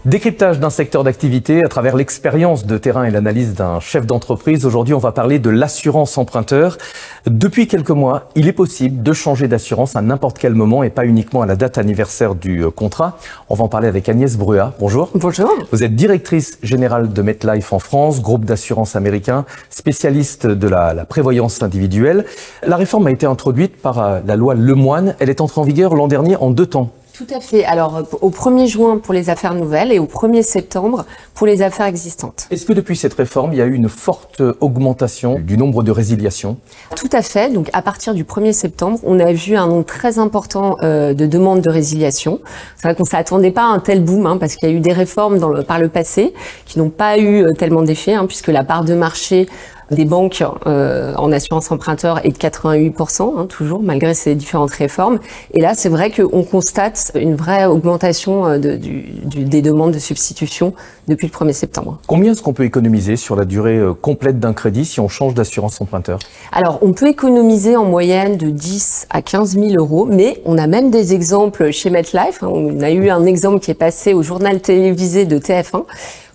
Décryptage d'un secteur d'activité à travers l'expérience de terrain et l'analyse d'un chef d'entreprise. Aujourd'hui, on va parler de l'assurance emprunteur. Depuis quelques mois, il est possible de changer d'assurance à n'importe quel moment et pas uniquement à la date anniversaire du contrat. On va en parler avec Agnès Bruat. Bonjour. Bonjour. Vous êtes directrice générale de MetLife en France, groupe d'assurance américain, spécialiste de la prévoyance individuelle. La réforme a été introduite par la loi Lemoine. Elle est entrée en vigueur l'an dernier en 2 temps. Tout à fait. Alors, au 1er juin pour les affaires nouvelles et au 1er septembre pour les affaires existantes. Est-ce que depuis cette réforme, il y a eu une forte augmentation du nombre de résiliations? Tout à fait. Donc, à partir du 1er septembre, on a vu un nombre très important de demandes de résiliation. C'est vrai qu'on ne s'attendait pas à un tel boom, parce qu'il y a eu des réformes par le passé qui n'ont pas eu tellement d'effet, puisque la part de marché des banques en assurance emprunteur est de 88%, toujours, malgré ces différentes réformes. Et là, c'est vrai qu'on constate une vraie augmentation des demandes de substitution depuis le 1er septembre. Combien est-ce qu'on peut économiser sur la durée complète d'un crédit si on change d'assurance emprunteur? Alors, on peut économiser en moyenne de 10 à 15 000 euros, mais on a même des exemples chez MetLife. On a eu un exemple qui est passé au journal télévisé de TF1,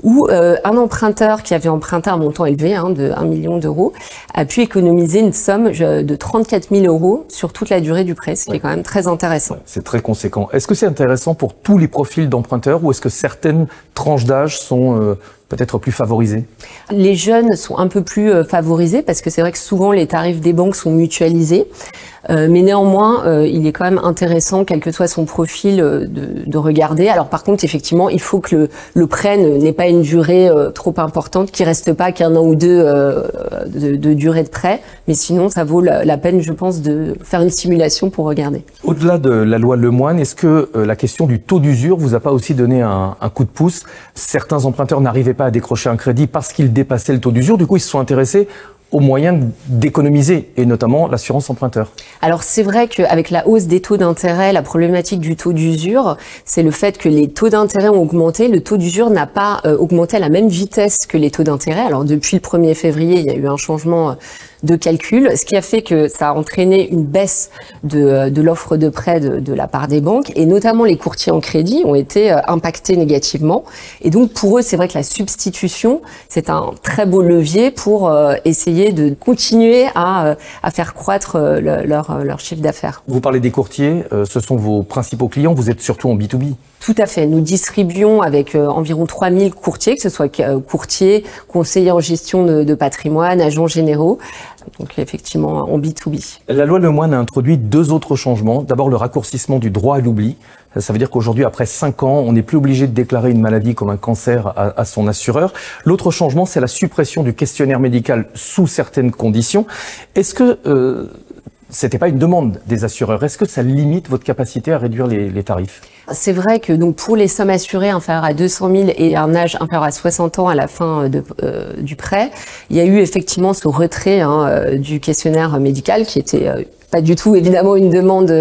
où un emprunteur qui avait emprunté un montant élevé de 1 million d'euros a pu économiser une somme de 34 000 euros sur toute la durée du prêt, ce qui est quand même très intéressant. C'est très conséquent. Est-ce que c'est intéressant pour tous les profils d'emprunteurs ou est-ce que certaines tranches d'âge sont peut-être plus favorisées? Les jeunes sont un peu plus favorisés parce que c'est vrai que souvent les tarifs des banques sont mutualisés. Mais néanmoins, il est quand même intéressant, quel que soit son profil, de regarder. Alors par contre, effectivement, il faut que le prêt n'ait pas une durée trop importante, qu'il reste pas qu'1 an ou 2 de durée de prêt. Mais sinon, ça vaut la peine, je pense, de faire une simulation pour regarder. Au-delà de la loi Lemoine, est-ce que la question du taux d'usure vous a pas aussi donné un coup de pouce? Certains emprunteurs n'arrivaient pas à décrocher un crédit parce qu'ils dépassaient le taux d'usure. Du coup, ils se sont intéressés aux moyens d'économiser, et notamment l'assurance emprunteur. Alors c'est vrai qu'avec la hausse des taux d'intérêt, la problématique du taux d'usure, c'est le fait que les taux d'intérêt ont augmenté, le taux d'usure n'a pas augmenté à la même vitesse que les taux d'intérêt. Alors depuis le 1er février, il y a eu un changement de calcul, ce qui a fait que ça a entraîné une baisse de l'offre de prêt de la part des banques, et notamment les courtiers en crédit ont été impactés négativement. Et donc pour eux, c'est vrai que la substitution, c'est un très beau levier pour essayer de continuer à faire croître leur chiffre d'affaires. Vous parlez des courtiers, ce sont vos principaux clients, vous êtes surtout en B2B. Tout à fait. Nous distribuons avec environ 3000 courtiers, que ce soit courtiers, conseillers en gestion de patrimoine, agents généraux, donc effectivement en B2B. La loi Lemoine a introduit 2 autres changements. D'abord, le raccourcissement du droit à l'oubli. Ça veut dire qu'aujourd'hui, après 5 ans, on n'est plus obligé de déclarer une maladie comme un cancer à son assureur. L'autre changement, c'est la suppression du questionnaire médical sous certaines conditions. Est-ce que c'était pas une demande des assureurs? Est-ce que ça limite votre capacité à réduire les tarifs? C'est vrai que donc pour les sommes assurées inférieures à 200 000 et un âge inférieur à 60 ans à la fin du prêt, il y a eu effectivement ce retrait du questionnaire médical qui était pas du tout évidemment une demande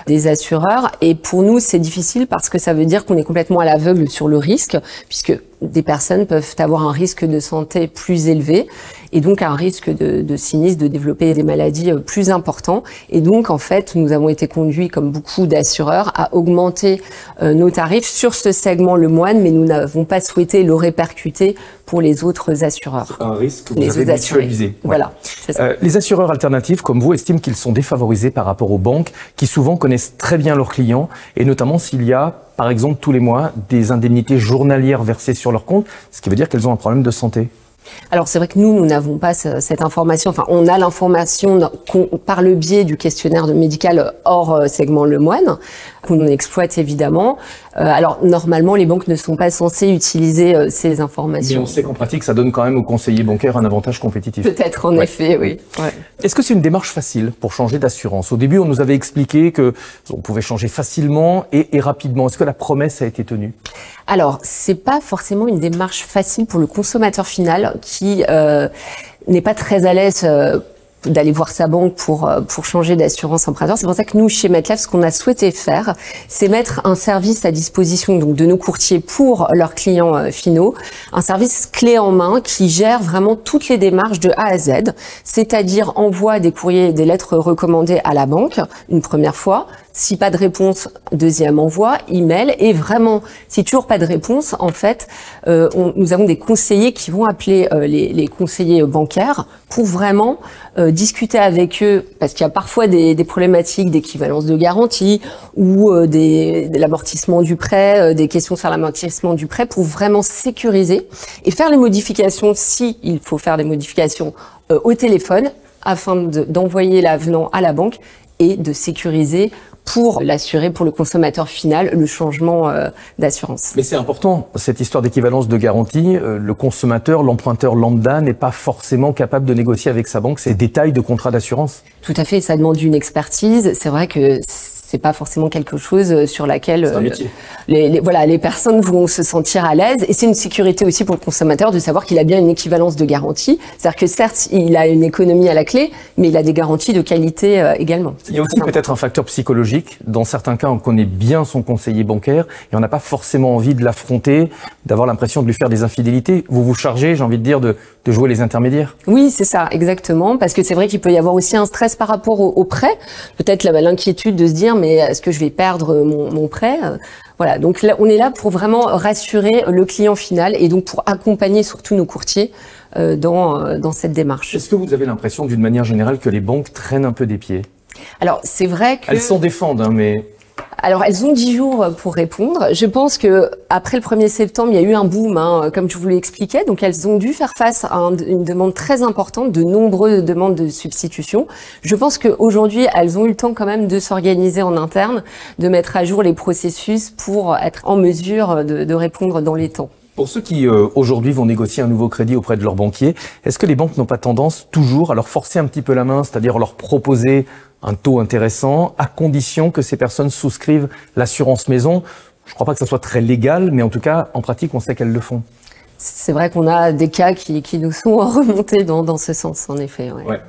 des assureurs. Et pour nous, c'est difficile parce que ça veut dire qu'on est complètement à l'aveugle sur le risque, puisque des personnes peuvent avoir un risque de santé plus élevé et donc un risque de sinistre, de développer des maladies plus importants. Et donc, en fait, nous avons été conduits, comme beaucoup d'assureurs, à augmenter nos tarifs sur ce segment Lemoine, mais nous n'avons pas souhaité le répercuter pour les autres assureurs. Un risque que vous avez mutualisé. Voilà, c'est ça. Les assureurs alternatifs, comme vous, estiment qu'ils sont défavorisés par rapport aux banques, qui souvent connaissent très bien leurs clients, et notamment s'il y a, par exemple, tous les mois, des indemnités journalières versées sur leur compte, ce qui veut dire qu'elles ont un problème de santé. Alors c'est vrai que nous n'avons pas cette information. Enfin, on a l'information par le biais du questionnaire médical hors segment Lemoine, qu'on exploite évidemment. Alors normalement, les banques ne sont pas censées utiliser ces informations. Mais on sait qu'en pratique, ça donne quand même aux conseillers bancaires un avantage compétitif. Peut-être, en effet, oui. Ouais. Est-ce que c'est une démarche facile pour changer d'assurance? Au début, on nous avait expliqué que on pouvait changer facilement et rapidement. Est-ce que la promesse a été tenue? Alors, c'est pas forcément une démarche facile pour le consommateur final qui n'est pas très à l'aise d'aller voir sa banque pour changer d'assurance emprunteur. C'est pour ça que nous, chez MetLife, ce qu'on a souhaité faire, c'est mettre un service à disposition donc de nos courtiers pour leurs clients finaux, un service clé en main qui gère vraiment toutes les démarches de A à Z, c'est-à-dire envoi des courriers et des lettres recommandées à la banque une première fois. Si pas de réponse, deuxième envoi, email, et vraiment, si toujours pas de réponse, en fait, nous avons des conseillers qui vont appeler les conseillers bancaires pour vraiment discuter avec eux, parce qu'il y a parfois des problématiques d'équivalence de garantie ou de l'amortissement du prêt, des questions sur l'amortissement du prêt, pour vraiment sécuriser et faire les modifications, si il faut faire des modifications au téléphone, afin d'envoyer l'avenant à la banque et de sécuriser pour l'assurer, pour le consommateur final, le changement d'assurance. Mais c'est important, cette histoire d'équivalence de garantie. Le consommateur, l'emprunteur lambda n'est pas forcément capable de négocier avec sa banque ces détails de contrat d'assurance. Tout à fait, ça demande une expertise. C'est vrai que c'est pas forcément quelque chose sur laquelle les personnes vont se sentir à l'aise, et c'est une sécurité aussi pour le consommateur de savoir qu'il a bien une équivalence de garantie. C'est-à-dire que certes, il a une économie à la clé, mais il a des garanties de qualité également. Il y a aussi peut-être un facteur psychologique. Dans certains cas, on connaît bien son conseiller bancaire et on n'a pas forcément envie de l'affronter, d'avoir l'impression de lui faire des infidélités. Vous vous chargez, j'ai envie de dire, de jouer les intermédiaires. Oui, c'est ça, exactement, parce que c'est vrai qu'il peut y avoir aussi un stress par rapport au prêt, peut-être l'inquiétude de se dire mais est-ce que je vais perdre mon prêt? Voilà, donc là, on est là pour vraiment rassurer le client final et donc pour accompagner surtout nos courtiers dans cette démarche. Est-ce que vous avez l'impression d'une manière générale que les banques traînent un peu des pieds? Alors c'est vrai que... Elles s'en défendent, hein, mais... Alors, elles ont 10 jours pour répondre. Je pense que après le 1er septembre, il y a eu un boom, comme je vous l'expliquais. Donc, elles ont dû faire face à une demande très importante, de nombreuses demandes de substitution. Je pense qu'aujourd'hui, elles ont eu le temps quand même de s'organiser en interne, de mettre à jour les processus pour être en mesure de répondre dans les temps. Pour ceux qui aujourd'hui vont négocier un nouveau crédit auprès de leur banquier, est-ce que les banques n'ont pas tendance toujours à leur forcer un petit peu la main, c'est-à-dire leur proposer un taux intéressant, à condition que ces personnes souscrivent l'assurance maison? Je ne crois pas que ça soit très légal, mais en tout cas, en pratique, on sait qu'elles le font. C'est vrai qu'on a des cas qui nous sont remontés dans ce sens, en effet. Ouais.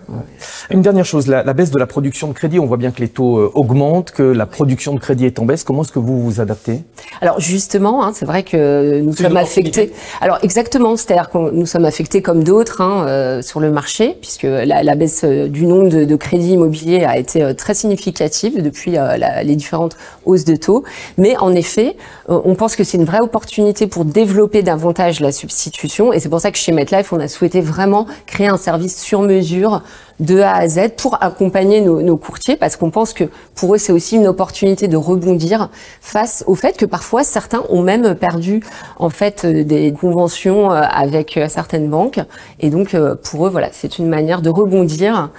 Une dernière chose, la baisse de la production de crédit, on voit bien que les taux augmentent, que la production de crédit est en baisse. Comment est-ce que vous vous adaptez? Alors justement, c'est vrai que nous sommes affectés. Alors exactement, c'est-à-dire que nous sommes affectés comme d'autres sur le marché, puisque la baisse du nombre de crédits immobiliers a été très significative depuis les différentes hausses de taux. Mais en effet, on pense que c'est une vraie opportunité pour développer davantage la substitution, et c'est pour ça que chez MetLife, on a souhaité vraiment créer un service sur mesure de A à Z pour accompagner nos courtiers, parce qu'on pense que pour eux, c'est aussi une opportunité de rebondir face au fait que parfois certains ont même perdu en fait des conventions avec certaines banques, et donc pour eux, voilà, c'est une manière de rebondir,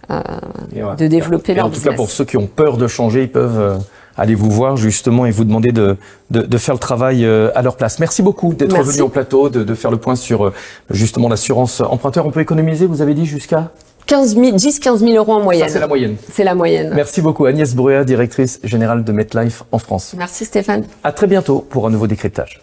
de développer leur business. En tout cas, pour ceux qui ont peur de changer, ils peuvent allez vous voir justement et vous demander de faire le travail à leur place. Merci beaucoup d'être venu au plateau, de faire le point sur justement l'assurance emprunteur. On peut économiser, vous avez dit, jusqu'à 10-15 000 euros en moyenne. Ça, c'est la moyenne. C'est la moyenne. Merci beaucoup. Agnès Breuer, directrice générale de MetLife en France. Merci Stéphane. À très bientôt pour un nouveau décryptage.